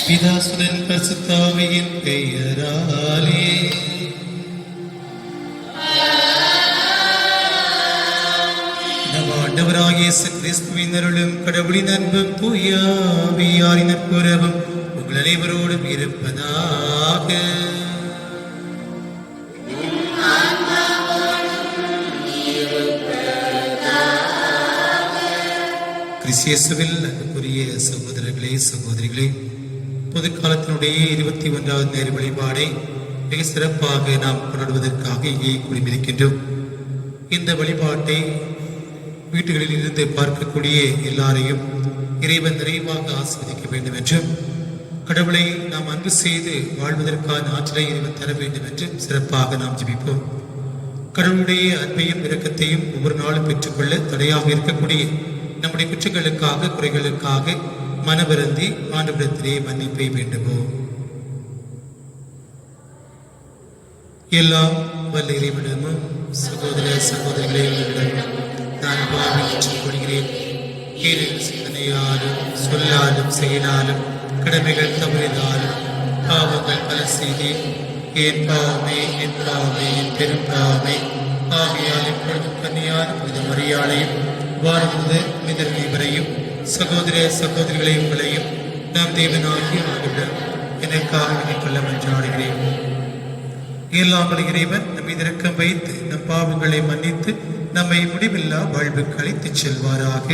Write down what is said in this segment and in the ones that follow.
பிதாசுதன் பரிசுத்தாவியின் பெயராலே நம் ஆண்டவராகிய இயேசு கிறிஸ்துவின் அருளும் கடவுளின் அன்பும் தூய ஆவியாரின் நட்புறவும் உங்கள் அனைவரோடும் இருப்பதாக. கிறிஸ்தியேசுவில் அன்புக்குரிய சகோதரர்களே சகோதரிகளே, பொதுக்காலத்தினுடைய 21வது நேர வழிபாடை மிக சிறப்பாக நாம் கொண்டாடுவதற்காக இங்கே குடிமிருக்கின்றோம். இந்த வழிபாட்டை வீடுகளில் இருந்து பார்க்கக்கூடிய எல்லாரையும் இறைவன் நிறைவாக ஆசீர்வதிக்க வேண்டும் என்றும், கடவுளை நாம் அன்பு செய்து வாழ்வதற்கான ஆற்றலை இறைவன் தர வேண்டும் என்றும் சிறப்பாக நாம் ஜெபிப்போம். கடவுளுடைய அன்பையும் இரக்கத்தையும் ஒவ்வொரு நாளும் பெற்றுக்கொள்ள தடையாக இருக்கக்கூடிய நம்முடைய குற்றங்களுக்காக குறைகளுக்காக மனவருந்தி ஆண்டவரிடத்திலே மன்னிப்பை வேண்டுவோம். எல்லாம் வல்ல இறைவனிடமும் சகோதர சகோதரிகளிடம் நான் பாவி ஏற்றுக்கொள்கிறேன். ஏனெனில் சிந்தனையாலும் சொல்லாலும் செயலாலும் கடமைகள் தவறினாலும் பாவங்கள் பல செய்தேன். என் பாவமே என் பாவமே என் பெரும் பாவமே. ஆகையால் இப்பொழுதும் கன்னியான புனித மரியாளையும் வாழ்ந்து மிதர்களை வரையும் சகோதர சகோதரிகளை உங்களையும் நாம் தேவனாகிய ஆண்டவரிடம் எனக்காக நினைக்கொள்ள மன்றாடுகிறேன். எல்லாம் இறைவன் நம்மை இரக்கம் வைத்து நம் பாவங்களை மன்னித்து நம்மை முடிவில்லா வாழ்வுக்கு அழைத்துச் செல்வாராக.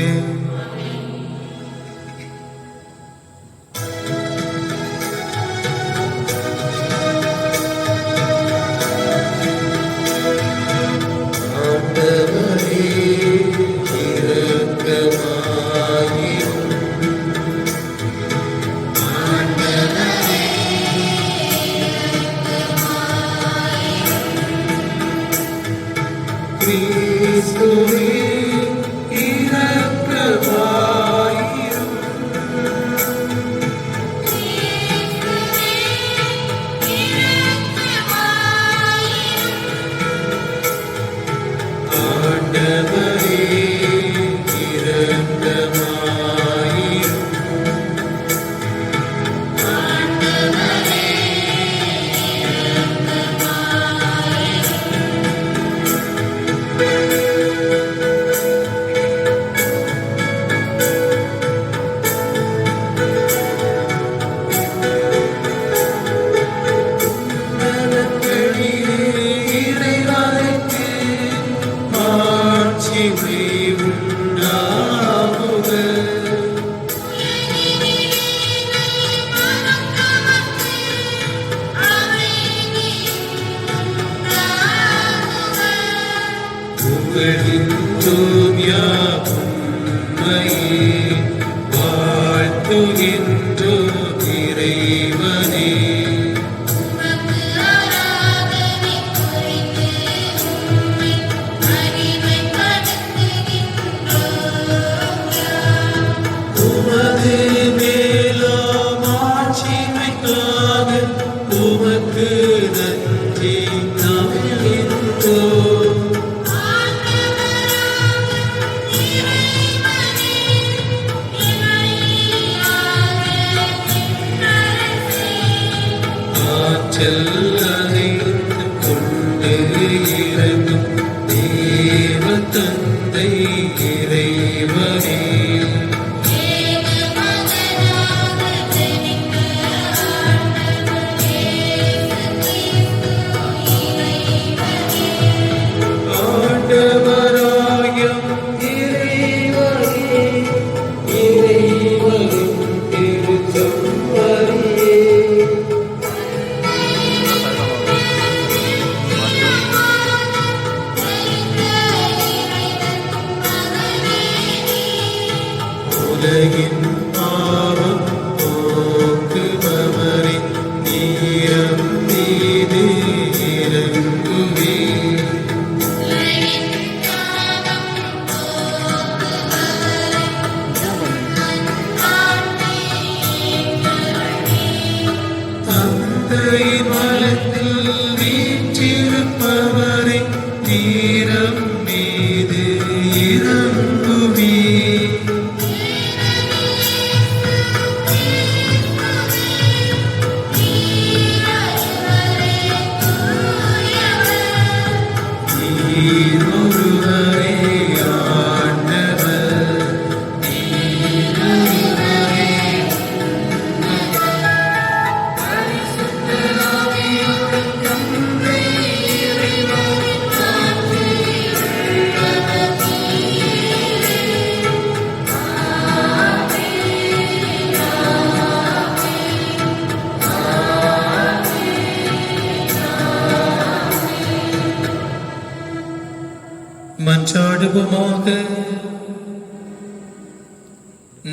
மன்றாடுவோமாக.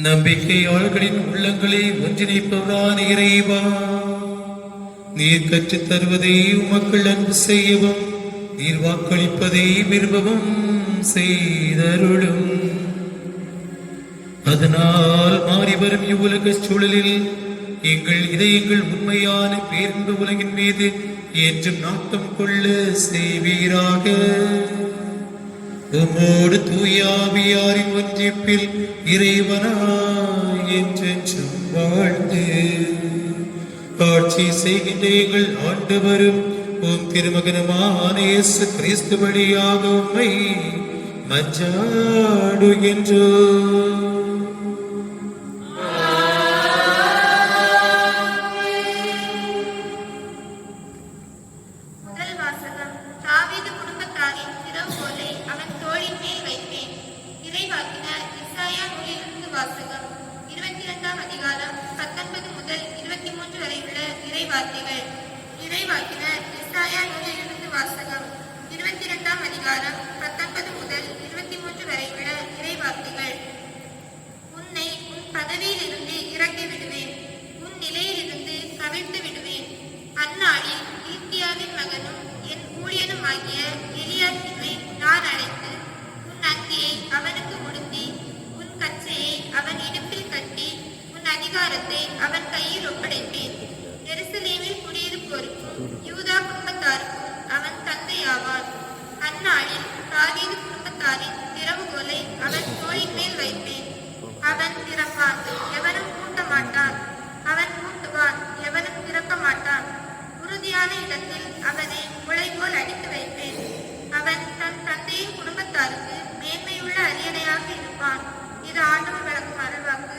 நம்பிக்கையாளர்களின் உள்ளங்களை ஒன்றிணைப்பவரான இறைவா, நீர் கற்றுத் தருவதை உமக்கள் அன்பு செய்யவும், நீர் வாக்களிப்பதை விரும்பவும் செய்தருளும். அதனால் மாறிவரும் இவ்வுலக சூழலில் எங்கள் இதயங்கள் உண்மையான பேரன்பு உலகின் மீது என்றும் நாட்டம் கொள்ள செய்வீராக. உம்மோடு தூயாவியாரின் ஒன்றிப்பில் இறைவனாய் என்றென்றும் வாழ்ந்து ஆட்சி செய்கின்ற எங்கள் ஆண்டவரும் உம் திருமகனுமான இயேசு கிறிஸ்து வழியாக உம்மை மன்றாடுகின்றோம். அவன் கையில் ஒப்படைப்பேன். எருசலேமில் குடியிருப்போருக்கும் யூதா குடும்பத்தாருக்கும் அவன் தந்தையாவான். அந்நாளில் தாவீது குடும்பத்தாரின் திறவுகோலை அவன் தோளின் மேல் வைப்பேன். அவன் திறப்பான், எவனும் பூட்ட மாட்டான். அவன் பூட்டுவான், எவனும் திறக்க மாட்டான். உறுதியான இடத்தில் அவனை முளை போல் அடித்து வைப்பேன். அவன் தன் தந்தையின் குடும்பத்தாருக்கு மேன்மையுள்ள அரியணையாக இருப்பான். இது ஆண்டவர் வழங்கும் அருள்வாக்கு.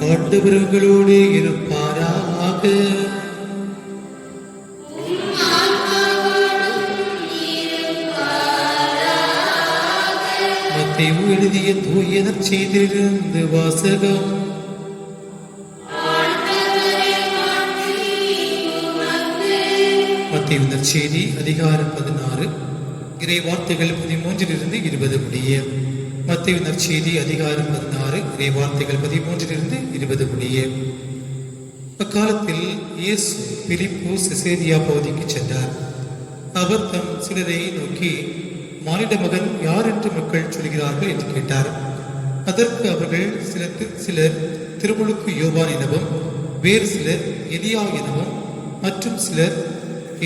ஆண்டவர்களோடு இருப்பாராக. மத்தேயு எழுதிய தூய நற்செய்தியிலிருந்து வாசகம். மத்தேயு நற்செய்தி அதிகாரம் 16 இறை வார்த்தைகள் 13 20 முடிய. மத்தேயு நற்செய்தி அதிகாரம் 16 இறை வார்த்தைகள் 13 20 முடிய. அக்காலத்தில் இயேசு பிலிப்பு செசேரியா பகுதிக்கு சென்றார். அவர் தம் சிலரை நோக்கி, மானிட மகன் யார் என்று மக்கள் சொல்கிறார்கள் என்று கேட்டார். அதற்கு அவர்கள் சிலர் திருமுழுக்கு யோவான் எனவும், வேறு சிலர் எலியா எனவும், மற்றும் சிலர்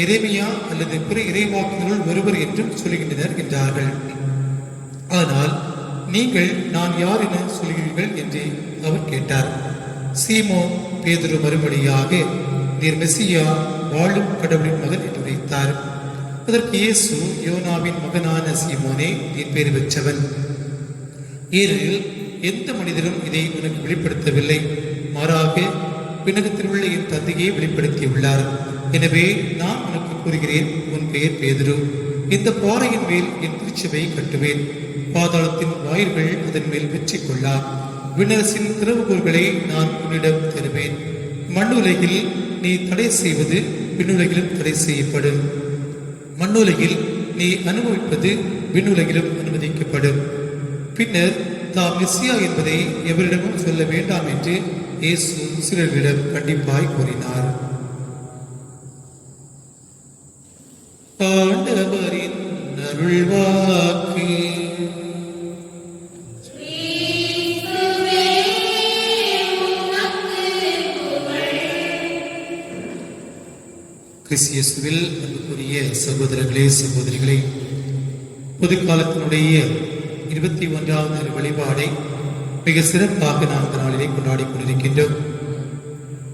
எரேமியா அல்லது பிற இறைவாக்கினருள் ஒருவர் என்றும் சொல்கின்றனர் என்றார்கள். ஆனால் நீங்கள் நான் யார் என சொல்கிறீர்கள் என்று அவர் கேட்டார். சீமோன் பேதுரு மறுமொழியாக, நீர் மெசியா, வாழும் கடவுளின் மகன் என்று உரைத்தார். அதற்கு இயேசு, யோனாவின் மகனான சீமோனே, நீர் பேர் பெற்றவன். ஏனெனில் எந்த மனிதரும் இதை உனக்கு வெளிப்படுத்தவில்லை, மாறாக விண்ணகத்தில் உள்ள என் தந்தையை வெளிப்படுத்தியுள்ளார். எனவே நான் உனக்கு கூறுகிறேன், உன் பெயர் பேதுரு. இந்த பாறையின் மேல் என் திருச்சபையை கட்டுவேன். பாதாளத்தின் வாயில்கள் அதன் மேல் வெற்றி கொள்ளா. விண்ணரசின் திறவுகோல்களை நான் உன்னிடம் தருவேன். மண்ணுலகில் நீ தடை செய்வது விண்ணுலகிலும் தடை செய்யப்படும். மண்ணுலகில் நீ அனுபவிப்பது விண்ணுலகிலும் அனுமதிக்கப்படும். பின்னர் தாம் மெசியா என்பதை எவரிடமும் சொல்ல வேண்டாம் என்று இயேசு சிலரிடம் கண்டிப்பாய் கூறினார். ஆண்டவரின் அருள்வாக்கு. கிறிஸ்தியேசுவில் அன்புக்குரிய சகோதரர்களே, சகோதரிகளே, பொது காலத்தினுடைய 21வது நாள் வழிபாடை மிக சிறப்பாக நாம் இந்த நாளிலே கொண்டாடி கொண்டிருக்கின்றோம்.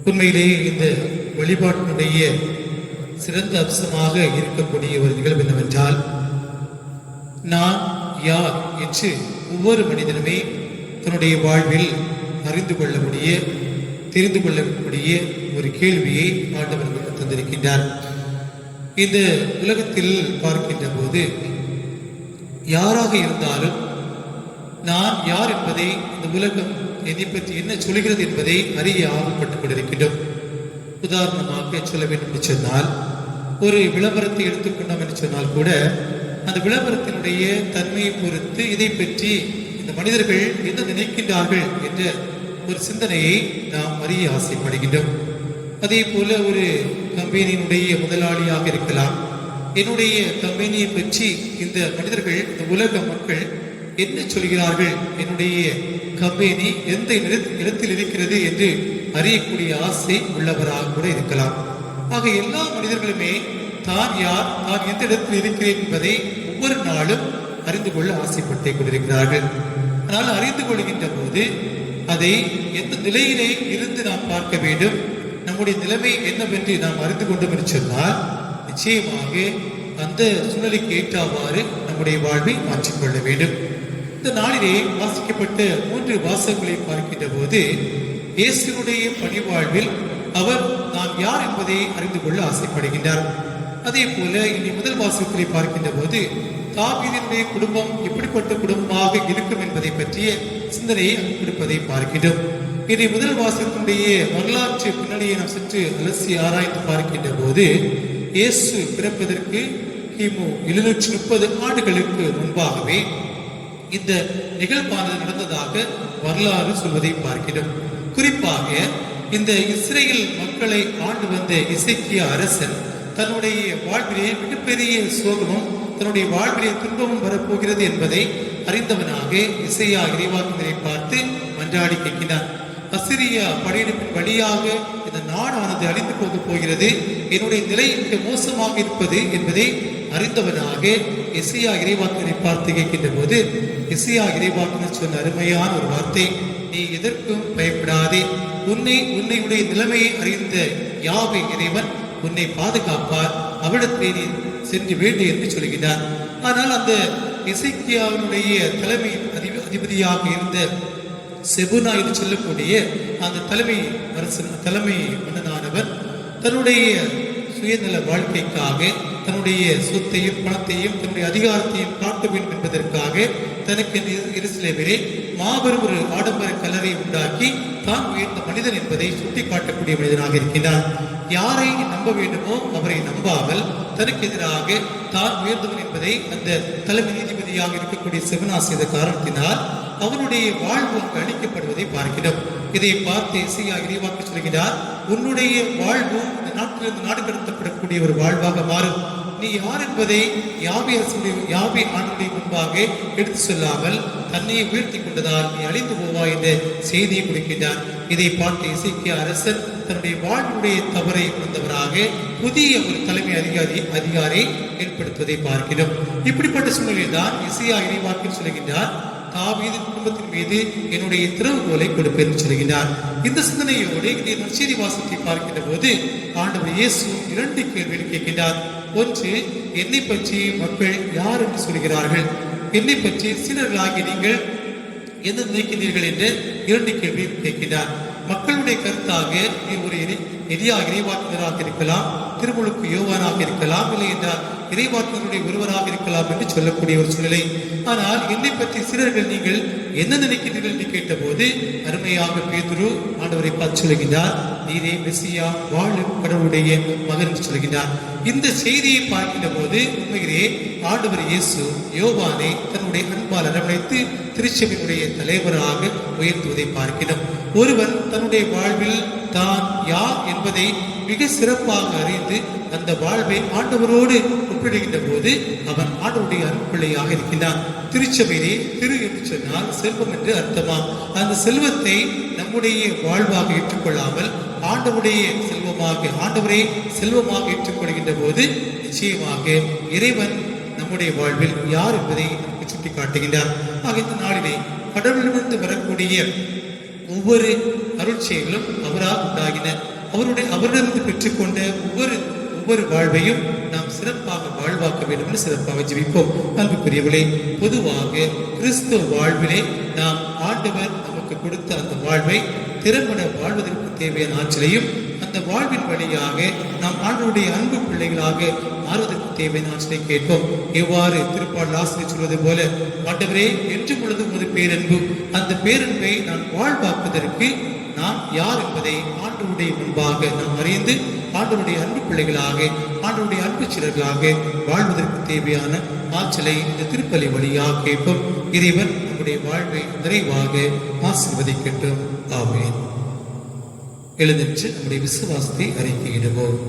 உண்மையிலேயே இந்த வழிபாட்டினுடைய சிறந்த அம்சமாக இருக்கக்கூடிய ஒரு நிகழ்வு என்னவென்றால், நான் யார் என்று ஒவ்வொரு மனிதனுமே தன்னுடைய வாழ்வில் அறிந்து கொள்ளக்கூடிய, தெரிந்து கொள்ளக்கூடிய ஒரு கேள்வியை ஆண்டவர் நமக்கு தந்திருக்கின்றார். இந்த உலகத்தில் பார்க்கின்ற போது யாராக இருந்தாலும் நான் யார் என்பதை, இந்த உலகம் எதை பற்றி என்ன சொல்கிறது என்பதை அறிய ஆர்வப்பட்டுக் கொண்டிருக்கின்றோம். உதாரணமாக சொல்ல வேண்டும் என்று சொன்னால், ஒரு விளம்பரத்தை எடுத்துக்கொண்டோம் என்று சொன்னால் கூட, அந்த விளம்பரத்தினுடைய தன்மையை பொறுத்து இதை பற்றி இந்த மனிதர்கள் என்ன நினைக்கின்றார்கள் என்ற ஒரு சிந்தனையை நாம் அறிய ஆசைப்படுகின்றோம். அதே போல ஒரு கம்பெனியினுடைய முதலாளியாக இருக்கலாம். என்னுடைய கம்பெனியை பற்றி இந்த மனிதர்கள், இந்த உலக மக்கள் என்ன சொல்கிறார்கள், என்னுடைய கம்பெனி எந்த இடத்தில் இருக்கிறது என்று அறியக்கூடிய ஆசை உள்ளவராக கூட இருக்கலாம். ஆக எல்லா மனிதர்களுமே தான் யார், தான் எந்த இடத்தில் இருக்கிறேன் என்பதை ஒவ்வொரு நாளும் அறிந்து கொள்ள ஆசைப்பட்டே கொண்டிருக்கிறார்கள். ஆனால் அறிந்து கொள்கின்ற போது அதை எந்த நிலையிலே இருந்து நாம் பார்க்க வேண்டும், நம்முடைய நிலைமை என்னவென்று நாம் அறிந்து கொண்டோம் என்று சொன்னால், நிச்சயமாக அந்த சூழ்நிலைக்கு ஏற்றவாறு நம்முடைய வாழ்வை மாற்றிக்கொள்ள வேண்டும். இந்த நாளிலே வாசிக்கப்பட்ட 3 வாசகங்களை பார்க்கின்ற போது, இயேசுடைய பணிவாழ்வில் அவர் நான் யார் என்பதை அறிந்து கொள்ள ஆசைப்படுகின்றார். அதே போல இனி முதல் வாசகத்தை பார்க்கின்ற போது தாவீதினுடைய குடும்பம் எப்படிப்பட்ட குடும்பமாக இருக்கும் என்பதை பற்றிய சிந்தனையை கொடுப்பதை பார்க்கின்றோம். இனி முதல் வாசகத்தினுடைய வரலாற்று பின்னணியை நாம் சற்று அலசி ஆராய்ந்து பார்க்கின்ற போது இயேசு பிறப்பதற்கு கிமு 730 ஆண்டுகளுக்கு முன்பாகவே இந்த நிகழ்வானது நடந்ததாக வரலாறு சொல்வதை பார்க்கிறோம். குறிப்பாக இந்த இஸ்ரேல் மக்களை ஆண்டு வந்த எசேக்கியா அரசன் தன்னுடைய வாழ்விலே மிகப்பெரிய சோகமும் தன்னுடைய வாழ்விலே துன்பமும் வரப்போகிறது என்பதை அறிந்தவனாக இசையா இறைவாக்கினரை பார்த்து மன்றாடி கேட்கிறான். அசிரியா படையெடுப்பின் வழியாக இந்த நாடானது அழிந்து போக போகிறது, என்னுடைய நிலை மிக மோசமாக இருப்பது என்பதை அறிந்தவனாக எசையா இறைவாக்கினரை பார்த்து கேட்கின்ற போது எசையா இறைவாக்கினர் சொன்ன அருமையான ஒரு வார்த்தை, நீ எதற்கும் பயப்படாதே, உன்னையுடைய நிலைமையை அறிந்த யாவே இறைவன் உன்னை பாதுகாப்பார், அவரிடத்திலே நீ சென்று வேண்டு என்று சொல்கிறார். ஆனால் அந்த எசேக்கியாவினுடைய தலைமை அதிபதியாக இருந்த செபுனா என்று சொல்லக்கூடிய அந்த தலைமை மன்னனானவர் தன்னுடைய சுயநல வாழ்க்கைக்காக தன்னுடைய சொத்தையும் பணத்தையும் தன்னுடைய அதிகாரத்தையும் காட்ட வேண்டும் என்பதற்காக தனக்கு எருசலேமிலே மாபெரும் ஒரு ஆடம்பர கல்லறை உண்டாக்கி தான் உயர்ந்த மனிதன் என்பதை சுட்டிக்காட்டக்கூடிய மனிதனாக இருக்கின்றான். யாரை நம்ப வேண்டுமோ அவரை நம்பாமல் தனக்கு எதிராக தான் உயர்ந்தவன் என்பதை அந்த தலைமை நீதிபதியாக இருக்கக்கூடிய செபுனா செய்த காரணத்தினால் அவனுடைய வாழ்வு அங்கு அளிக்கப்படுவதை பார்க்கிறோம். இதை பார்த்து எசேக்கியா இறைவாக்கு சொல்கிறார், உன்னுடைய வாழ்வு இந்த நாட்டிலிருந்து நாடு கடத்தப்படக்கூடிய ஒரு வாழ்வாக மாறும். நீ யார் என்பதை யாவே ஆண்டுடைய முன்பாக எடுத்து சொல்லாமல் தன்னையை வீழ்த்தி கொண்டதால் நீ அழிந்து போவாய் என்ற செய்தியை கொடுக்கின்றார். இதை பார்த்து எசேக்கியா அரசன் தன்னுடைய வாழ்வுடைய தவறை உணர்ந்தவராக புதிய ஒரு தலைமை அதிகாரி ஏற்படுத்துவதை பார்க்கிறோம். இப்படிப்பட்ட சூழ்நிலையில் தான் எசேக்கியா இறைவாக்கில் சொல்கின்றார், தாவீது குடும்பத்தின் மீது என்னுடைய திறவுகோலை கொடுப்பேன் என்று சொல்கிறார். இந்த சிந்தனையோடு இந்த நற்செய்தி வாசகத்தை பார்க்கின்ற போது ஆண்டவர் இயேசு 2 கேள்விகள் கேட்கின்றார். ஒன்று, என்னை பற்றி மக்கள் யார் என்று சொல்கிறார்கள், என்னை பற்றி சீடர்களாகிய நீங்கள் என்ன நினைக்கிறீர்கள் என்று 2 கேள்வி கேட்கின்றார். மக்களுடைய கருத்தாக நீ ஒரு இறைவாக்கினராக இருக்கலாம், திருமுழுக்கு யோவானாக இருக்கலாம், இல்லை என்றால் இறைவாக்கினருடைய ஒருவராக இருக்கலாம் என்று சொல்லக்கூடிய ஒரு சூழ்நிலை. ஆனால் என்னை பற்றி சிலர்கள் நீங்கள் என்ன நினைக்கிறீர்கள் என்று கேட்டபோது அருமையாக பேதுரு ஆண்டவரை பார்த்து சொல்கின்றார், நீரே மெசியா வாழும் கடவுளுடைய மகன் என்று சொல்கின்றார். இந்த செய்தியை பார்க்கின்ற போது உண்மையிலே ஆண்டவர் இயேசு யோவானை தன்னுடைய அன்பால் அரவணைத்து திருச்சபையினுடைய தலைவராக உயர்த்துவதை பார்க்கிறோம். ஒருவன் தன்னுடைய வாழ்வில் தான் யார் என்பதை மிக சிறப்பாக அறிந்து அந்த வாழ்வை ஆண்டவரோடு ஒப்பிடுகின்ற போது அவன் ஆண்டவருடைய அருட்பிள்ளையாக இருக்கின்றான். திருச்சபையிலே திரு என்று சொன்னால் செல்வம் என்று அர்த்தமாம். அந்த செல்வத்தை நம்முடைய வாழ்வாக ஏற்றுக்கொள்ளாமல் ஆண்டவருடைய ஆண்டவரை செல்வமாக ஏற்றுக்கொள்கின்ற போது நிச்சயமாக இறைவன் நம்முடைய வாழ்வில் யார் என்பதை நமக்கு சுட்டி காட்டுகின்றார். ஆக இந்த நாளிலே கடவுளிலிருந்து வரக்கூடிய ஒவ்வொரு அருட்செயலும் அவரால் உண்டாகின, அவரிடமிருந்து பெற்றுக்கொண்ட ஒவ்வொரு வாழ்வையும் நாம் சிறப்பாக வாழ்வாக்க வேண்டும் என்று சிறப்பாக ஜெபிப்போம். அன்புக்குரியவர்களே, பொதுவாக கிறிஸ்துவ வாழ்விலே நாம் ஆண்டவர் நமக்கு கொடுத்த அந்த வாழ்வை திறம்பட வாழ்வதற்கு தேவையான ஆற்றலையும் அந்த வாழ்வின் வழியாக நாம் ஆண்டவருடைய அன்பு பிள்ளைகளாக மாறுவதற்கு தேவையான ஆற்றலை கேட்போம். எவ்வாறு திருப்பாடல் ஆசிரியர் சொல்வது போல, ஆண்டவரே என்று பொழுது ஒரு பேரன்பு, அந்த பேரன்பை நான் வாழ்வாக்குவதற்கு நாம் யார் என்பதை ஆண்டவருடைய முன்பாக நாம் அறிந்து ஆண்டவருடைய அன்பு பிள்ளைகளாக ஆண்டவருடைய அன்பு சிலர்களாக வாழ்வதற்கு தேவையான ஆற்றலை இந்த திருப்பலி வழியாக கேட்போம். இறைவன் நம்முடைய வாழ்வை நிறைவாக ஆசீர்வதிக்கட்டும். ஆமென். எழுந்திருந்து நம்முடைய விசுவாசத்தை அறிக்கையிடுவோம்.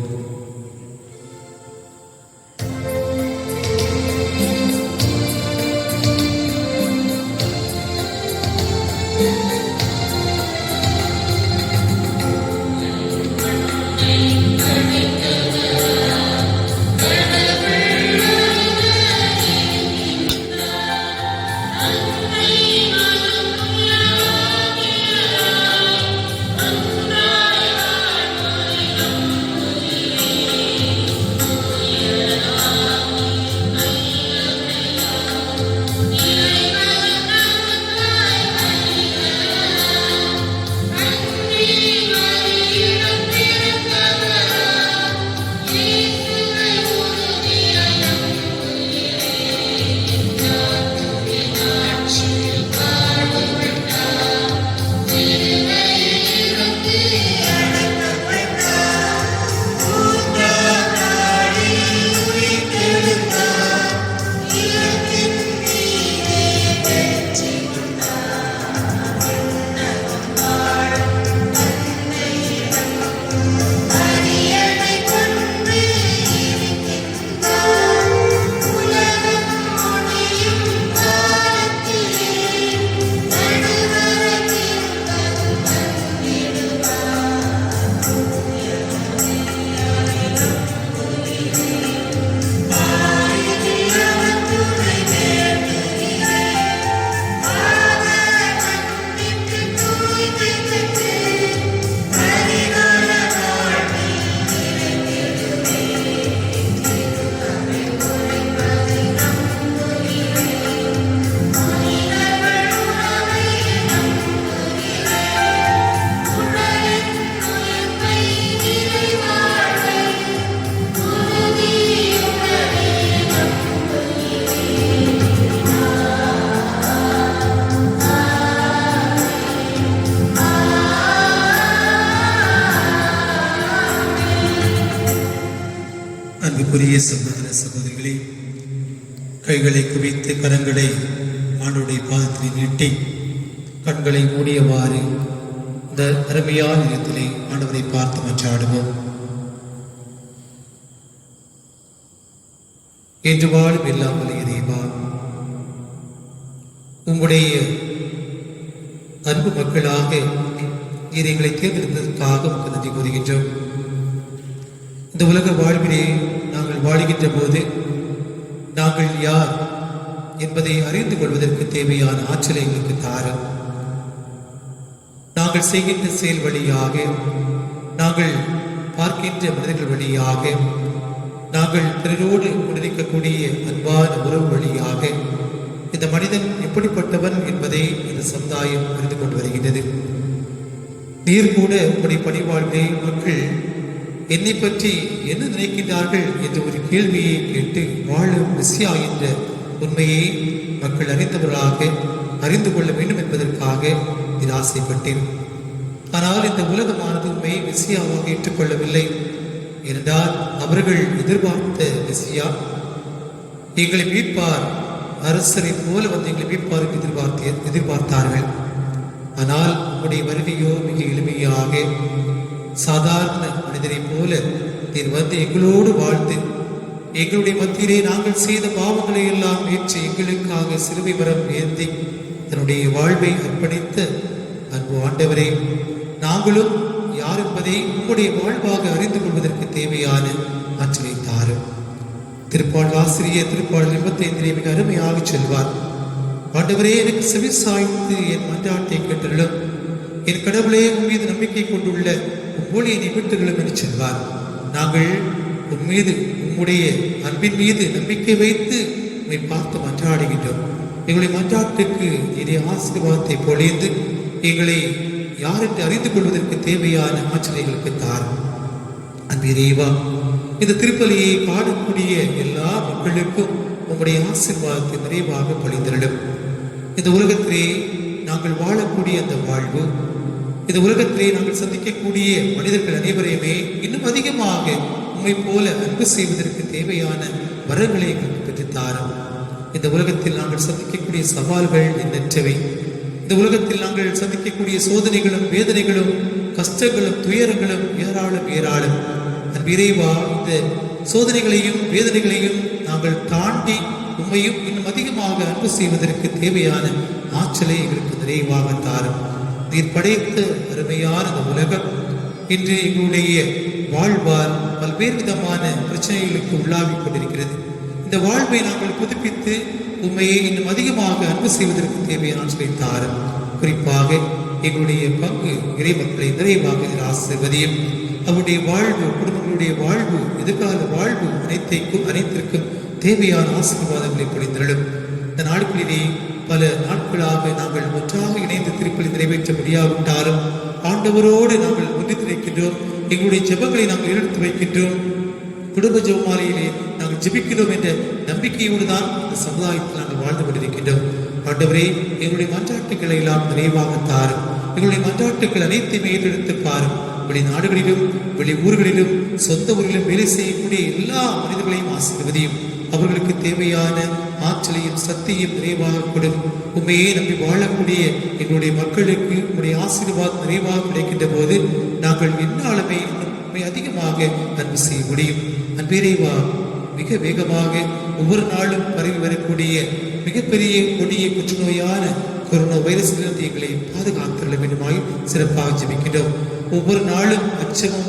அன்புக்குரிய சகோதர சகோதரிகளே, கைகளை குவித்து கரங்களை ஆண்டவருடைய பாதத்தில் நீட்டி கண்களை மூடியவாறு இந்த அருமையான நேரத்திலே ஆண்டவரை பார்த்து மன்றாடுவோம். என்று வாழும் இல்லாமல் இறைவா, உம்முடைய அன்பு மக்களாக நீர் எங்களை தேர்ந்தெடுத்ததற்காக உமக்கு நன்றி கூறுகின்றோம். இந்த உலக வாழ்விலே நாங்கள் வாழ்கின்ற போது நாங்கள் யார் என்பதை அறிந்து கொள்வதற்கு தேவையான ஆற்றலை எங்களுக்கு தாரும். நாங்கள் செய்கின்ற செயல் வழியாக, நாங்கள் பார்க்கின்ற மனிதர்கள் வழியாக, நாங்கள் பிறரோடு கொண்டிருக்கக்கூடிய அன்பான உறவு வழியாக இந்த மனிதன் எப்படிப்பட்டவன் என்பதை இந்த சமுதாயம் அறிந்து கொண்டு வருகின்றது. நீர் கூட உங்களுடைய பணிவாழ்விலே மக்கள் என்னை பற்றி என்ன நினைக்கின்றார்கள் என்ற ஒரு கேள்வியை கேட்டு வாழும் மெசியா என்ற உண்மையை மக்கள் அறிந்தவர்களாக அறிந்து கொள்ள வேண்டும் என்பதற்காக இது ஆசைப்பட்டேன். ஆனால் இந்த உலகமானது உண்மையை மெசியாவாக ஏற்றுக்கொள்ளவில்லை. ஏனென்றால் அவர்கள் எதிர்பார்த்த மெசியா எங்களை மீட்பார், அரசரை போல வந்து எங்களை மீட்பாருக்கு எதிர்பார்த்தார்கள். ஆனால் உங்களுடைய வருகையோ மிக எளிமையாக சாதாரண மனிதரை போல நீர் வந்து எங்களோடு வாழ்ந்து எங்களுடைய மத்தியிலே நாங்கள் செய்த பாவங்களை எல்லாம் ஏற்று எங்களுக்காக சிலுவை மரம் ஏந்தி தன்னுடைய வாழ்வை அர்ப்பணித்த அன்பு ஆண்டவரே, நாங்களும் யார் என்பதை உங்களுடைய வாழ்வாக அறிந்து கொள்வதற்கு தேவையான ஆற்றலை தாரும். திருப்பாடல் ஆசிரியர் திருப்பாடல் 25 மிக அருமையாக சொல்வார். ஆண்டவரே, எனக்கு செவி சாய்த்து என் மன்றாட்டை கேட்டருளும், என் கடவுளே உன் மீது நம்பிக்கை கொண்டுள்ள ஊழியை நிமிட்டுகளும் என்று சொல்வார். நாங்கள் உன் மீது உம்முடைய அன்பின் மீது நம்பிக்கை வைத்து உம்மை பார்த்து மன்றாடுகின்றோம். எங்களுடைய மன்றாட்டுக்கு இடைய ஆசீர்வாதத்தை பொழிந்து எங்களை யார் என்று அறிந்து கொள்வதற்கு தேவையான ஆச்சரியங்களுக்கு தாரும். அன்பு இறைவா, இந்த திருப்பலியை பாடக்கூடிய எல்லா மக்களுக்கும் உம்முடைய ஆசீர்வாதத்தை நிறைவாக பொழிந்தருளும். இந்த உலகத்திலே நாங்கள் வாழக்கூடிய அந்த வாழ்வு, இந்த உலகத்திலே நாங்கள் சந்திக்கக்கூடிய மனிதர்கள் அனைவரையுமே இன்னும் அதிகமாக உம்மை போல அன்பு செய்வதற்கு தேவையான வரங்களை எங்களுக்கு பெற்றுத்தாரும். இந்த உலகத்தில் நாங்கள் சந்திக்கக்கூடிய சவால்கள் எண்ணற்றவை. இந்த உலகத்தில் நாங்கள் சந்திக்கக்கூடிய சோதனைகளும் வேதனைகளும் கஷ்டங்களும் துயரங்களும் ஏராளம். அன்பு இறைவா, இந்த சோதனைகளையும் வேதனைகளையும் நாங்கள் தாண்டி உம்மையும் இன்னும் அதிகமாக அன்பு செய்வதற்கு தேவையான ஆற்றலை எங்களுக்கு நிறைவாக தாரும். நீர் படைத்த அருமையான இந்த உலகம் இன்று எங்களுடைய வாழ்வால் பல்வேறு விதமான பிரச்சனைகளுக்கு உள்ளாகிக் கொண்டிருக்கிறது. இந்த வாழ்வை நாங்கள் புதுப்பித்து உண்மையை இன்னும் அதிகமாக அன்பு செய்வதற்கு தேவையான ஆற்றலை தாரும். குறிப்பாக எங்களுடைய பங்கு இறை மக்களை நிறைவாக ஆசீர்வதியும். அவருடைய வாழ்வு, குடும்பங்களுடைய வாழ்வு, எதிர்கால வாழ்வு அனைத்திற்கும் தேவையான ஆசீர்வாதங்களை பொழிந்தருளும். இந்த நாட்களிலே பல நாட்களாக நாங்கள் ஒன்றாக இணைந்து திருப்பலி நிறைவேற்ற முடியாவிட்டாலும் ஆண்டவரோடு நாங்கள் ஒன்றித்திருக்கின்றோம். எங்களுடைய ஜெபங்களை நாங்கள் எடுத்து வைக்கின்றோம். குடும்ப ஜெபமாலையிலே நாங்கள் ஜெபிக்கிறோம் என்ற நம்பிக்கையோடு தான் இந்த சமுதாயத்தில் நாங்கள் வாழ்ந்து கொண்டிருக்கின்றோம். ஆண்டவரே, எங்களுடைய மன்றாட்டுக்களை எல்லாம் நிறைவாக தாரும். எங்களுடைய மன்றாட்டுக்கள் அனைத்தையுமே ஏற்றெடுத்து பாரும். வெளி நாடுகளிலும் வெளி ஊர்களிலும் சொந்த ஊரிலும் வேலை செய்யக்கூடிய எல்லா மனிதர்களையும் ஆசீர்வதியும். அவர்களுக்கு தேவையான ஆற்றலையும் சக்தியும் நிறைவாக கொடும். உண்மையே நம்பி வாழக்கூடிய எங்களுடைய மக்களுக்கு உங்களுடைய ஆசீர்வாதம் நிறைவாக கிடைக்கின்ற போது நாங்கள் என்னாலுமே உண்மை அதிகமாக அன்பு செய்ய முடியும். அன்பிறைவா, மிக வேகமாக ஒவ்வொரு நாளும் பரவி வரக்கூடிய மிகப்பெரிய கொடிய புற்றுநோயான கொரோனா வைரஸிலிருந்து எங்களை பாதுகாத்துள்ள வேண்டுமாய் சிறப்பாக ஜெபிக்கின்றோம். ஒவ்வொரு நாளும் அச்சமும்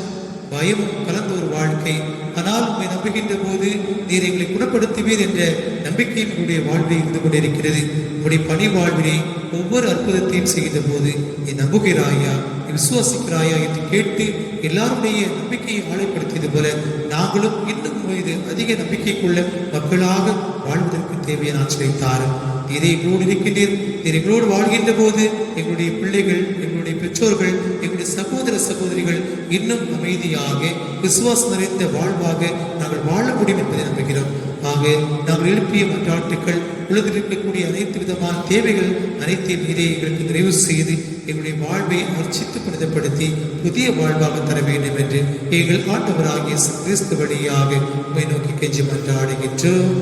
பயமும் கலந்த ஒரு வாழ்க்கை. ஆனால் உண்மை நம்புகின்ற போது நீர் எங்களை குணப்படுத்துவீர் என்ற நம்பிக்கையும் உங்களுடைய வாழ்வில் இருந்து கொண்டிருக்கிறது. உங்களுடைய பணி வாழ்வினை ஒவ்வொரு அற்புதத்தையும் செய்கின்ற போது நீ நம்புகிறாயா, நீ விசுவாசிக்கிறாயா என்று கேட்டு எல்லாருடைய நம்பிக்கையை ஆழப்படுத்தியது போல நாங்களும் இன்னும் மீது அதிக நம்பிக்கைக்குள்ள மக்களாக வாழ்வதற்கு தேவையான ஆற்றலை தாரும். நீரை எங்களோடு இருக்கின்றீர். நீர் எங்களோடு வாழ்கின்ற போது எங்களுடைய பிள்ளைகள், எங்களுடைய பெற்றோர்கள், எங்களுடைய சகோதர சகோதரிகள் இன்னும் அமைதியாக விசுவாசம் நிறைந்த வாழ்வாக நாங்கள் வாழ முடியும் என்பதை நம்புகிறோம். ஆக நாங்கள் எழுப்பிய மன்றாட்டுக்கள் உலகில் இருக்கக்கூடிய அனைத்து விதமான தேவைகள் அனைத்தையும் நீரே எங்களுக்கு நிறைவு செய்து எங்களுடைய வாழ்வை அர்ச்சித்து புனிதப்படுத்தி புதிய வாழ்வாக தர வேண்டும் என்று எங்கள் ஆண்டவராகிய கிறிஸ்து வழியாக உம்மை நோக்கி கெஞ்சி மன்றாடுகின்றோம்.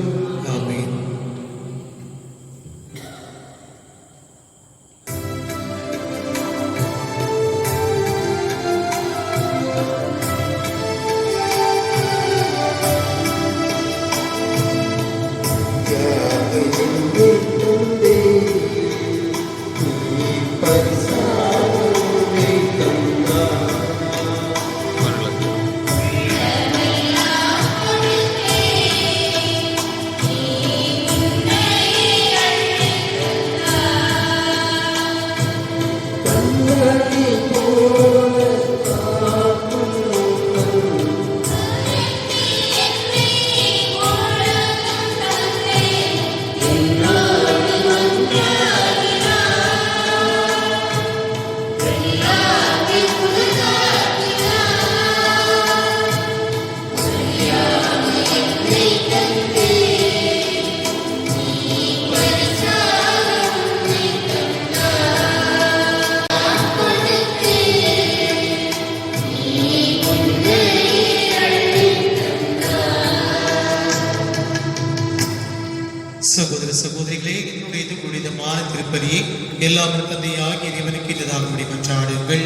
ஆமென். சகோதர சகோதரிகளே, என்னுடைய புனிதமான திருப்பலியை எல்லாம் தந்தையாகிய இறைவனுக்கு இதற்காக மன்றாடுங்கள்.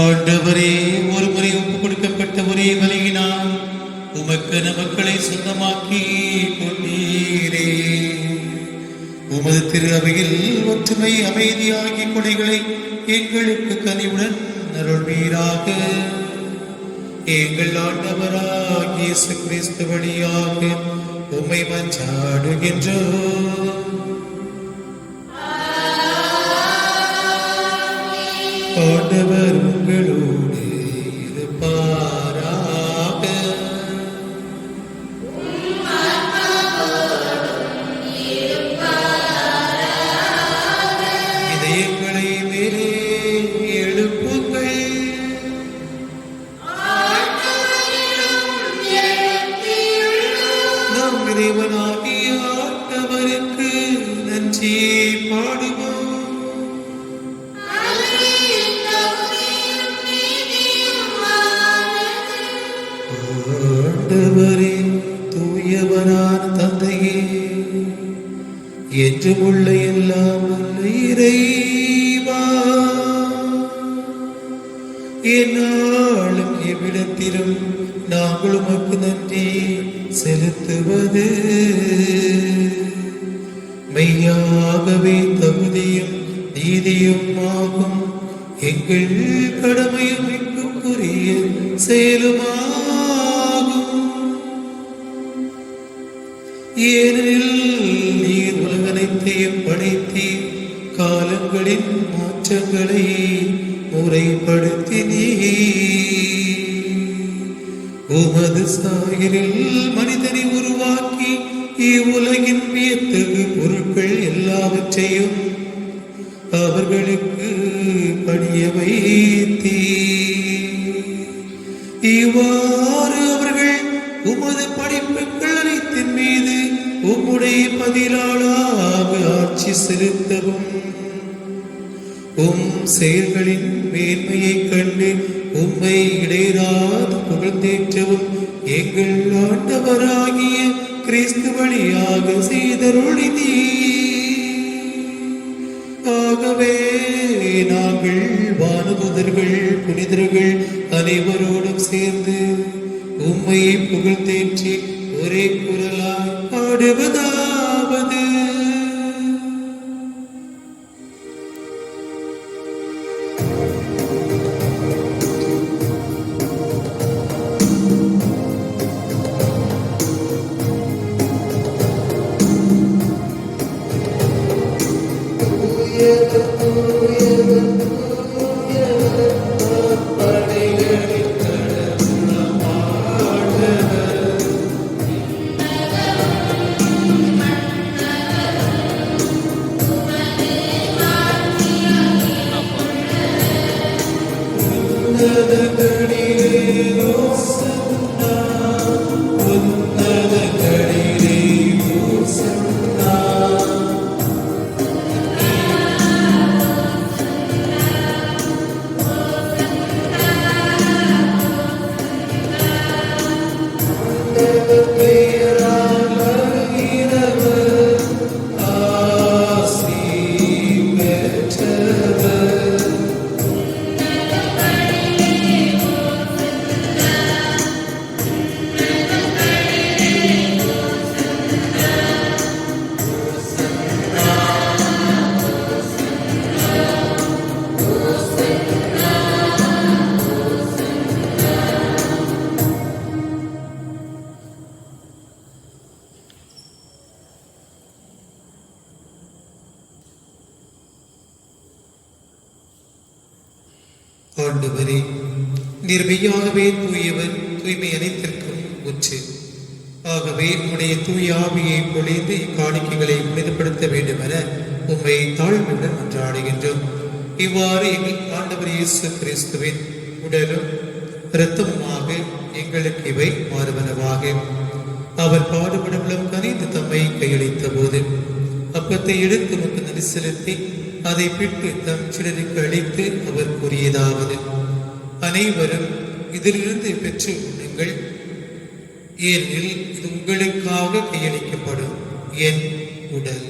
ஆண்டவரே, ஒரு முறை ஒப்புக் கொடுக்கப்பட்ட ஒரே பலியினால் உமக்கு மக்களை சொந்தமாக்கி கொண்டீரே. உமது திரு அவையில் ஒற்றுமை அமைதியாகிய கொடைகளை எங்களுக்கு கனிவுடன் அருள்வீராக. எங்கள் ஆண்டவராகிய இயேசு கிறிஸ்து வழியாக உம்மை மன்றாடுகின்றோம். ஆண்டவர் உங்களோடு இருப்பாராக. இதயங்களை மேலே எழுப்புங்கள். நம் இறைவனாகிய ஆண்டவருக்கு நன்றி பாடுவோம். ஆண்டவரே, தூயவரான தந்தையே, என்றும் உள்ள எல்லாம் வல்ல இறைவா, என்னாலும் எவ்விடத்திலும் நாங்கள் உமக்கு நன்றி செலுத்துவது மெய்யாகவே தகுதியும் நீதியும் ஆகும். எங்கள் கடமையும் மிக்குரிய செயலுமாகும். ஏனெனில் நீர் உலகனைத்தையும் படைத்தீர், காலங்களின் மாற்றங்களை முறைப்படுத்தினீர். உமது சாயலில் மனிதனை உருவாக்கி இவ்வுலகின் வியத்தகு பொருட்கள் எல்லாவற்றையும் அவர்களுக்கு பணிய வைத்தீர். இவ்வாறு அவர்கள் உமது படைப்புகள் அனைத்தின் மீது உம்முடைய பதிலாளாக ஆட்சி செலுத்தவும் உம் செயல்களின் மேன்மையைக் கண்டு உம்மை இடையராது புகழ்ந்தேற்றவும் எங்கள் ஆண்டவராகிய கிறிஸ்து வழியாக செய்தருளினீர். ஆகவே நாங்கள் வானதூதர்கள் புனிதர்கள் அனைவரோடும் சேர்ந்து உம்மை புகழ்ந்தேற்றி ஒரே குரலாய் பாடுவதாவது: ஆண்டவர் ஆண்டவரே, நீர் மெய்யாகவே தூயவர், தூய்மை அனைத்திற்கும் ஊற்று. ஆகவே உம்முடைய தூய ஆவியை பொழிந்து இக்காணிக்கைகளை புனிதப்படுத்த வேண்டும் என உம்மை தாழ்வுடன் மன்றாடுகின்றோம். இவ்வாறு எங்கள் ஆண்டவர் இயேசு கிறிஸ்துவின் உடலும் இரத்தமுமாக எங்களுக்கு இவை மாறுவனவாக. அவர் பாடுபடுகளும் கனிந்து தம்மை கையளித்த போது அப்பத்தை எடுத்து உமக்கு நன்றி செலுத்தி அதை பிட்டு தம் சிலருக்கு அளித்து அவர் கூறியதாவது: அனைவரும் இதிலிருந்து பெற்று உண்ணுங்கள், ஏனெனில் இது உங்களுக்காக கையளிக்கப்படும் என் உடல்.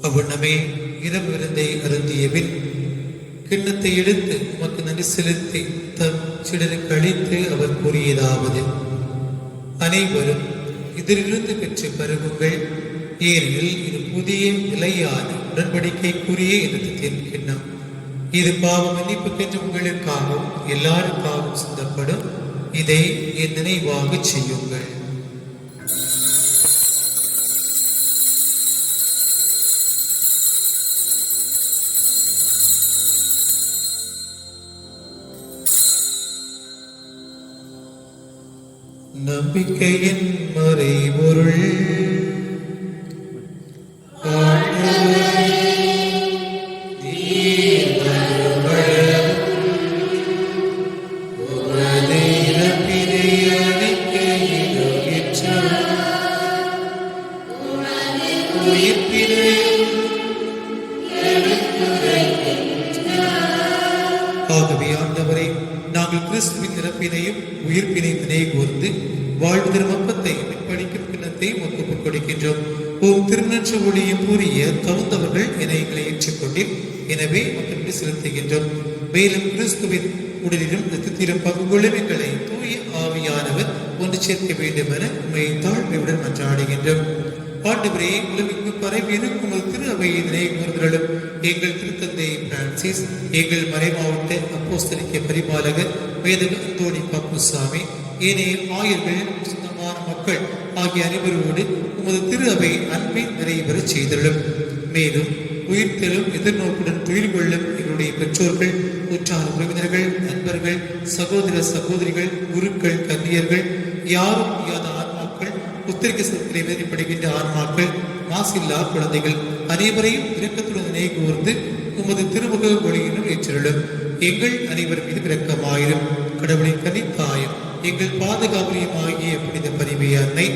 அவ்வண்ணமே இரவு விருந்தை அருந்தியபின் கிண்ணத்தை எடுத்து உமக்கு நன்றி செலுத்தி தம் சிலருக்கு அளித்து அவர் கூறியதாவது: அனைவரும் இதிலிருந்து பெற்று பருகுங்கள், ஏனெனில் இது புதிய நிலையான உடன்படிக்கைக்குரிய இரத்தத்தின் கிண்ணம். இது பாவ மன்னிப்புக்கென்று உங்களுக்காகவும் எல்லாருக்காகவும் சிந்தப்படும். இதை என் நினைவாக செய்யுங்கள். நம்பிக்கையின் மறைபொருள் ஆகவே ஆண்டவரை, நாங்கள் கிறிஸ்துவின் இறப்பினையும் உயிர்ப்பினை நினைகூர்ந்து வாழ்வு தரும் அப்பத்தை படிக்கும் கிண்ணத்தை ஒப்புக் கொடுக்கின்றோம். உம் திருநற்று ஒளியும் புரிய தகுந்தவர்கள் என எங்களை ஏற்றுக்கொண்டீர். எனவே மக்களுக்கு செலுத்துகின்றோம். மேலும் கிறிஸ்துவின் உடலிலும் இரத்தத்திலும் பங்கு கொள்ளும் எங்களை தூய ஆவியானவர் ஒன்று சேர்க்க வேண்டும் என உண்மை தாழ்மையுடன் மன்றாடுகின்றோம். ஆண்டவரே, உலகிற்கு பரவி இருக்கும் திரு அவையை நினைவுறும் எங்கள் திருத்தந்தை பிரான்சிஸ், எங்கள் மறைமாவட்ட அப்போஸ்தலிக்க பரிபாலகர் வேதக அந்தோணி பாப்புசாமி, ஏனைய ஆயர்கள், சுத்தமான மக்கள் ஆகிய அனைவரோடு உமது திரு அவை அன்பை நிறைவேற செய்தலும். மேலும் உயிர்த்தெழும் எதிர்நோக்குடன் துயில் கொள்ளும் எங்களுடைய பெற்றோர்கள், உற்றார் உறவினர்கள், நண்பர்கள், சகோதர சகோதரிகள், குருக்கள், கன்னியர்கள், யாரும் இல்லாத ஆன்மாக்கள், உத்திரிக்க சத்திரை வேதிப்படுகின்ற ஆன்மாக்கள், மாசில்லா குழந்தைகள் அனைவரையும் இரக்கத்துடன் நினைகூர்ந்து உமது திருமுக ஒளியினும் ஏற்றலும். எங்கள் அனைவர் மீது இரக்கமாயிரும். கடவுளின் கனித்தாயும் எங்கள் பாதுகாவலியும் ஆகிய புனித பரிவை அன்னை,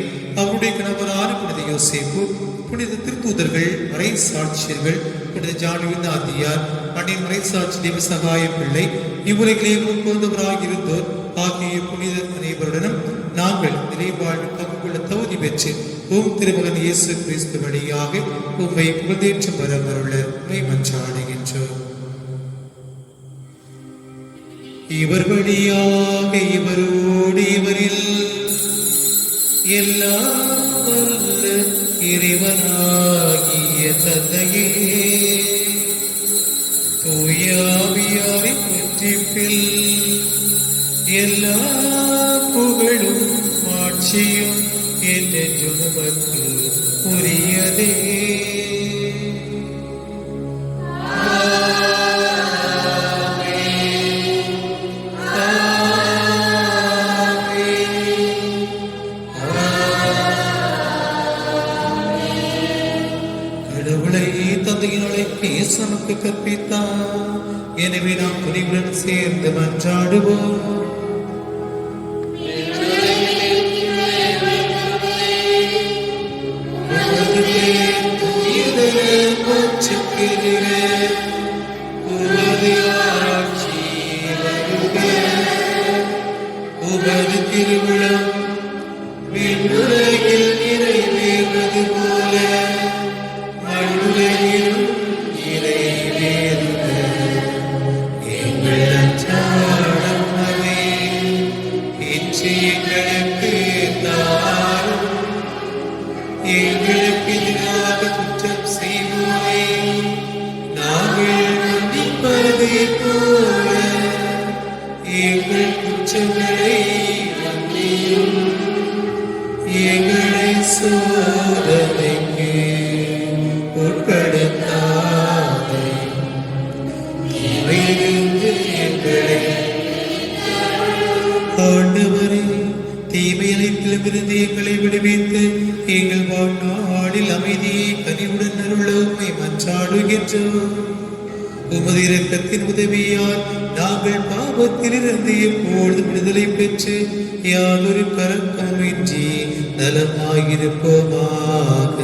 அவருடைய கணவரான புனித யோசேப்பு, புனித திருத்தூதர்கள், மறை சாட்சியர்கள், புனித ஜானுவின் ஆதியார், அன்னின் மறை சாட்சி தேவ சகாயம் பிள்ளை, இவ்வுலகிலே முன்கொண்டவராக இருந்தோர் ஆகிய புனித அனைவருடனும் நாங்கள் நிலைவாழ்வு பங்கு கொள்ள தகுதி பெற்று உம் திருமகன் இயேசு கிறிஸ்து வழியாக உம்மை புகழ்ந்தேற்றம் வரவருள்ள உம்மை மன்றாடுகின்றோம். இவர் வழியாக இவரோடு இவரில் எல்லாம் வல்ல இறைவனாகிய தந்தையே, தூய ஆவியாரின் ஒன்றிப்பில் எல்லா புகழும் ஆட்சியும் என்றென்றும் உமக்கு உரியதே. ஆமென். திருவுளை தந்தையினாலே பேச நமக்கு கற்பித்தார். எனவே நாம் துணிவுடன் சேர்ந்து மன்றாடுவோம். உமது திருவுளம் விண்ணுலகில் நிறைவேறுவது போல மண்ணுலகிலும் நிறைவேறுக. எங்கள் அன்றாட உணவை இன்று எங்களுக்கு தாரும். எங்களுக்கு எதிராக குற்றம் செய்வோரை நாங்கள் மன்னிப்பதை போல எங்கள் குற்றங்களை மன்னியும். எங்களை சோதனைக்கு உட்படுத்தாதே, தீமையிலிருந்து எங்களை. ஆண்டவரே, தீமை அனைத்திலுமிருந்து எங்களை விடுவித்து எங்கள் வாழ்நாளில் அமைதியை கனிவுடன் அருள உம்மை மன்றாடுகின்றோம். உமது இரக்கத்தின் உதவியால் நாங்கள் பாவத்திலிருந்து எப்பொழுது விடுதலை பெற்று யாதொரு கலக்கமின்றி நலமாயிருப்போமாக.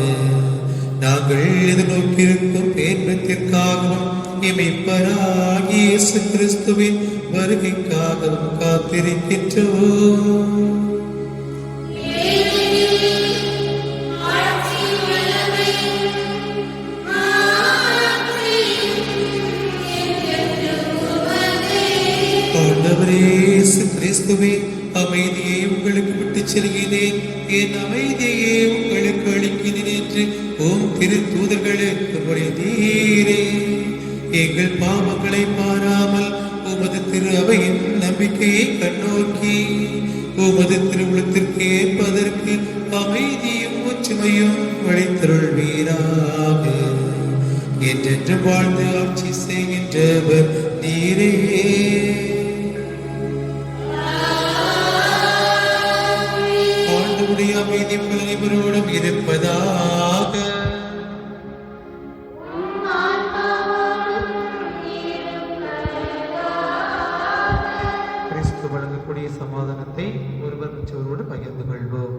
நாங்கள் எதிர்நோக்கியிருக்கும் பேர்பத்திற்காகவும் இமைப்பராகிய இயேசு கிறிஸ்துவின் வருகைக்காகவும் காத்திருக்கின்றோம். கிறிஸ்துவே, அமைதியை உங்களுக்கு விட்டுச் செல்கிறேன், என் அமைதியை உங்களுக்கு அளிக்கிறேன் என்று ஓம் திரு தூதர்களுக்கு மொழிந்தீரே. எங்கள் பாவங்களை மாறாமல் உமது திரு அவையின் நம்பிக்கையை கண்ணோக்கி உமது திருவுளத்திற்கு ஏற்பதற்கு அமைதியும் ஒற்றுமையும் அளித்தருள்வீராக. என்றென்று வாழ்ந்து ஆட்சி செய்கின்றவர் நீரே. அமைதி உங்கள் அனைவரோடும் இருப்பதாக. கிறிஸ்து வழங்கக்கூடிய சமாதானத்தை ஒருவர் மற்றவரோடு பகிர்ந்து கொள்வோம்.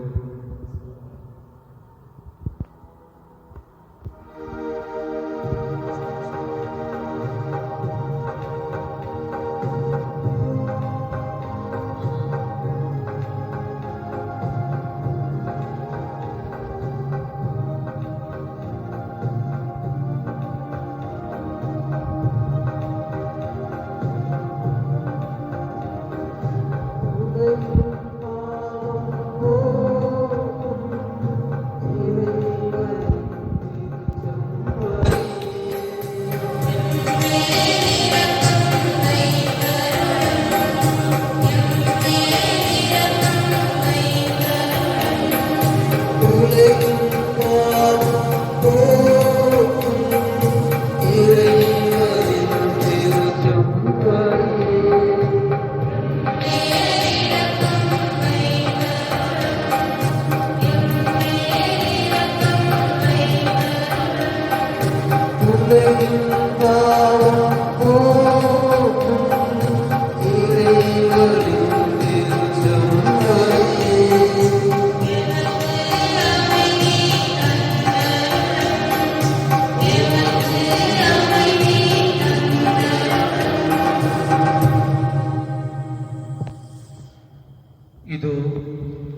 இதோ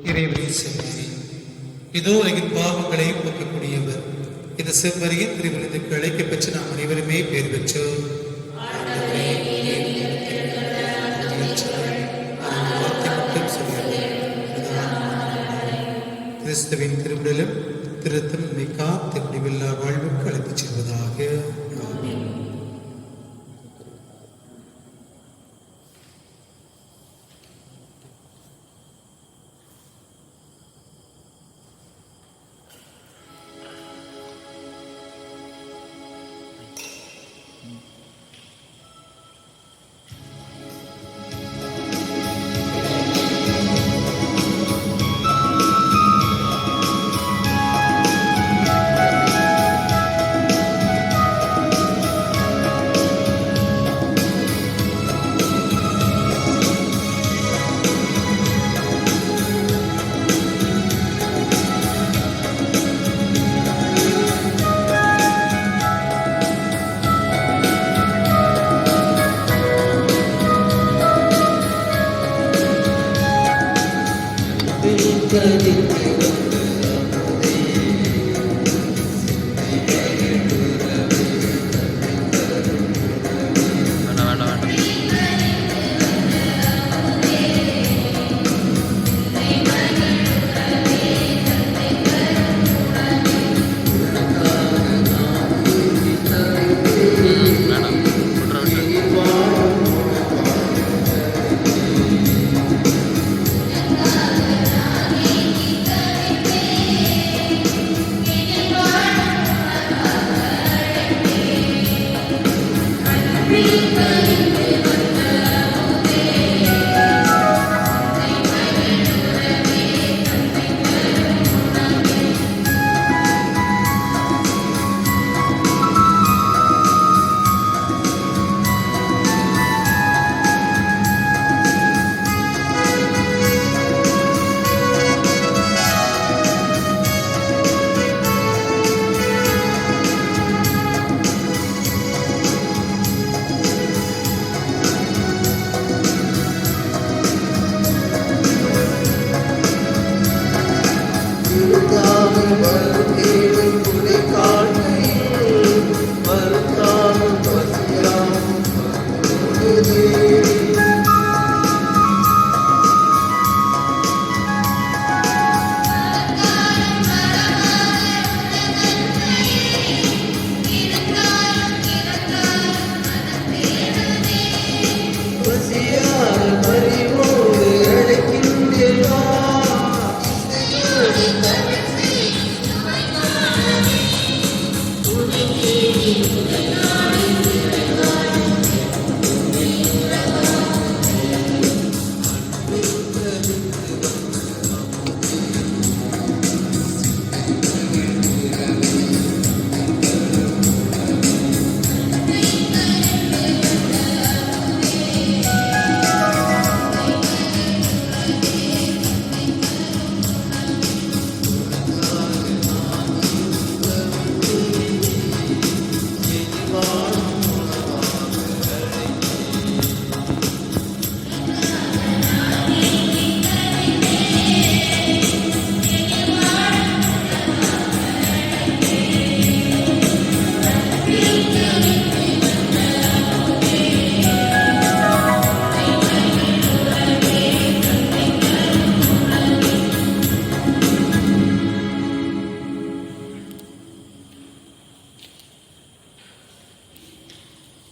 இறைவனின் செம்மறி, இதோ உலகின் பாவங்களை போக்கக்கூடியவர். இந்த செம்மறியின் திருவிருந்துக்கு அழைக்க பெற்று நாம் அனைவருமே பேர் பெற்றோம். கிறிஸ்துவின் திருவிடலும் திருத்தம் காத்து முடிவில்லா வாழ்வுக்கு அழைத்துச் செல்வதாக.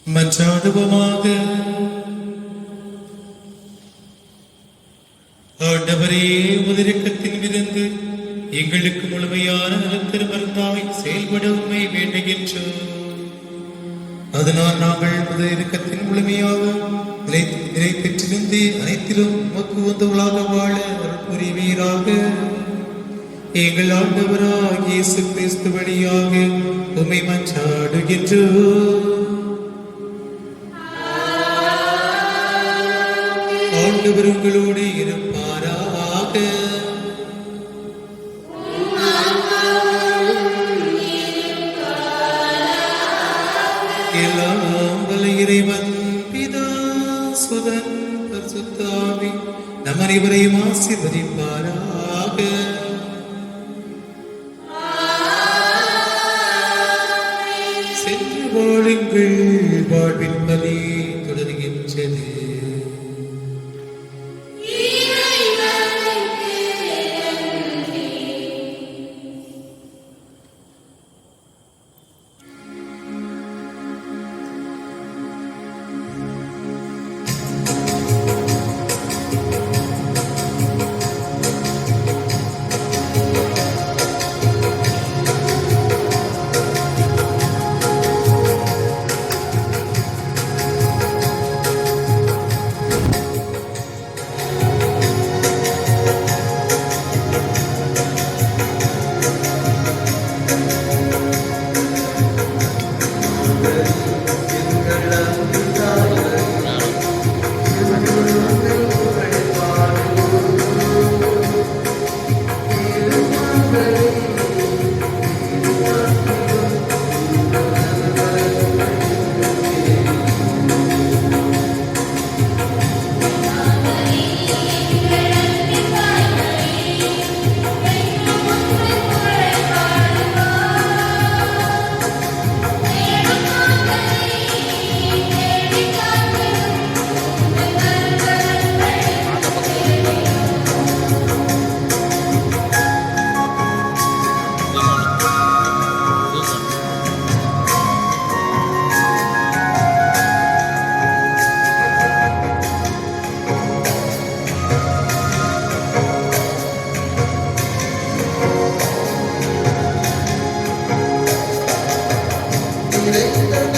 மன்றாடுவோமாக. ஆண்டவரே, உதிரக்கத்தின் விருந்து எங்களுக்கு முழுமையான நலத்திருமருந்தாய் செயல்பட உண்மை வேண்டுகின்றோம். அதனால் நாங்கள் உதிரக்கத்தின் முழுமையாக நிலை பெற்றிருந்து அனைத்திலும் உமக்கு உந்தவளாக வாழ அருள் புரிவீராக. எங்கள் ஆண்டவராகிய இயேசு கிறிஸ்து வழியாக உம்மை மன்றாடுகின்றோம். ஆண்டவர் உங்களோடு இருப்பாராக. எல்லாம் வல்ல இறைவன் பிதா சுதன் பரிசுத்த ஆவி நம் அனைவரையும் ஆசீர்வதிப்பாராக. சென்று வாழுங்கள், வாழ்வின் பலி தொடர்கின்றது. Thank you.